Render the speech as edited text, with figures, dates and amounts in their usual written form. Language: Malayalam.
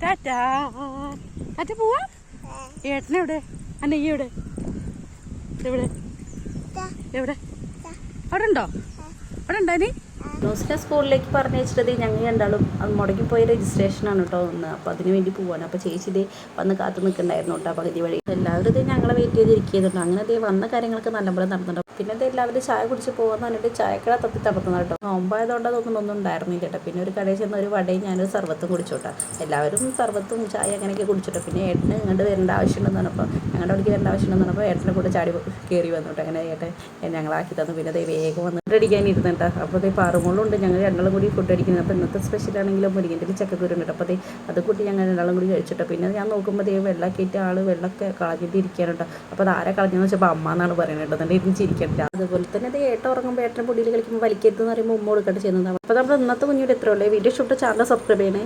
ടാറ്റാ ടാറ്റ പോവാ. ഏട്ടനെവിടെ? അന്നയ്യ എവിടെ? എവിടെ? അവിടെ ഉണ്ടോ? അവിടെ ഉണ്ടോ നീ? ന്യൂസിനെ സ്കൂളിലേക്ക് പറഞ്ഞു വെച്ചിട്ട് ഞങ്ങൾ രണ്ടാളും അത് മുടങ്ങി പോയ രജിസ്ട്രേഷനാണ് കേട്ടോ ഒന്ന്. അപ്പോൾ അതിന് വേണ്ടി പോവാണ്. അപ്പോൾ ചേച്ചി ഇതേ വന്ന് കാത്തു നിൽക്കണ്ടായിരുന്നു കേട്ടോ പകുതി വഴി. എല്ലാവരും ഇത് ഞങ്ങളെ വെയിറ്റ് ചെയ്തിരിക്കുന്നുണ്ട്. അങ്ങനെ ഇതേ വന്ന കാര്യങ്ങളൊക്കെ നല്ലപോലെ നടന്നുണ്ടോ. പിന്നെ ഇത് എല്ലാവരും ചായ കുടിച്ച് പോകാന്ന് പറഞ്ഞിട്ട് ചായക്കട തപ്പി തപ്പുന്നു കേട്ടോ. നോമ്പായതുകൊണ്ട് അതൊന്നും ഉണ്ടായിരുന്നില്ല കേട്ടോ. പിന്നെ ഒരു കടയിൽ ചെന്ന ഒരു വടയും ഞാനൊരു സർവത്തും കുടിച്ചോട്ടെ. എല്ലാവരും സർവത്തും ചായ അങ്ങനെയൊക്കെ കുടിച്ചിട്ടോ. പിന്നെ ഏട്ടന് ഇങ്ങോട്ട് വരേണ്ട ആവശ്യമുണ്ടെന്ന് പറഞ്ഞപ്പോൾ ഞങ്ങളുടെ അവിടേക്ക് വരേണ്ട ആവശ്യമുണ്ടെന്ന് പറഞ്ഞപ്പോൾ ഏട്ടനെ കൂടെ ചാടി കയറി വന്നോട്ടെ. അങ്ങനെ ഏട്ടൻ ഞങ്ങളാക്കി തന്നു. പിന്നെ അതേ വേഗം വന്ന് ഫുഡ് അടിക്കാനിരുന്നുണ്ട്. അപ്പോൾ അതേ പാറുമുള്ളുണ്ട്. ഞങ്ങൾ രണ്ടാളും കൂടി ഫുഡ് അടിക്കുന്നത്. അപ്പോൾ ഇന്നത്തെ സ്പെഷ്യലാണെങ്കിലും മുരിങ്ങൻ്റെ ചക്കക്കുരു ഉണ്ട്. അപ്പോൾ അത് കൂട്ടി ഞങ്ങൾ രണ്ടാളും കൂടി കഴിച്ചിട്ടോ. പിന്നെ ഞാൻ നോക്കുമ്പോൾ ദേ വെള്ളമൊക്കെ ആൾ വെള്ളമൊക്കെ കളഞ്ഞിട്ട് ഇരിക്കാനുണ്ടോ. അപ്പോൾ അത് ആരെ കളഞ്ഞെന്ന് വെച്ചപ്പോൾ അമ്മ എന്നാണ് പറയുന്നത്. അതുകൊണ്ട് ഇരുന്ന് ചിരിക്കണ്ട. അതുപോലെ തന്നെ അത് ഏട്ട ഉറങ്ങുമ്പോൾ ഏട്ടൻ പൊടിയിൽ കളിക്കുമ്പോൾ വലിക്കരുതെന്ന് പറയുമ്പോൾ ഉമ്മ കൊടുക്കട്ടെ ചെയ്യുന്നതാണ്. അപ്പോൾ നമ്മൾ ഇന്നത്തെ കുഞ്ഞിയുടെ എത്ര ഉള്ളൂ. വീഡിയോ ഇഷ്ടപ്പെട്ട ചാനൽ സബ്സ്ക്രൈബ് ചെയ്യണേ.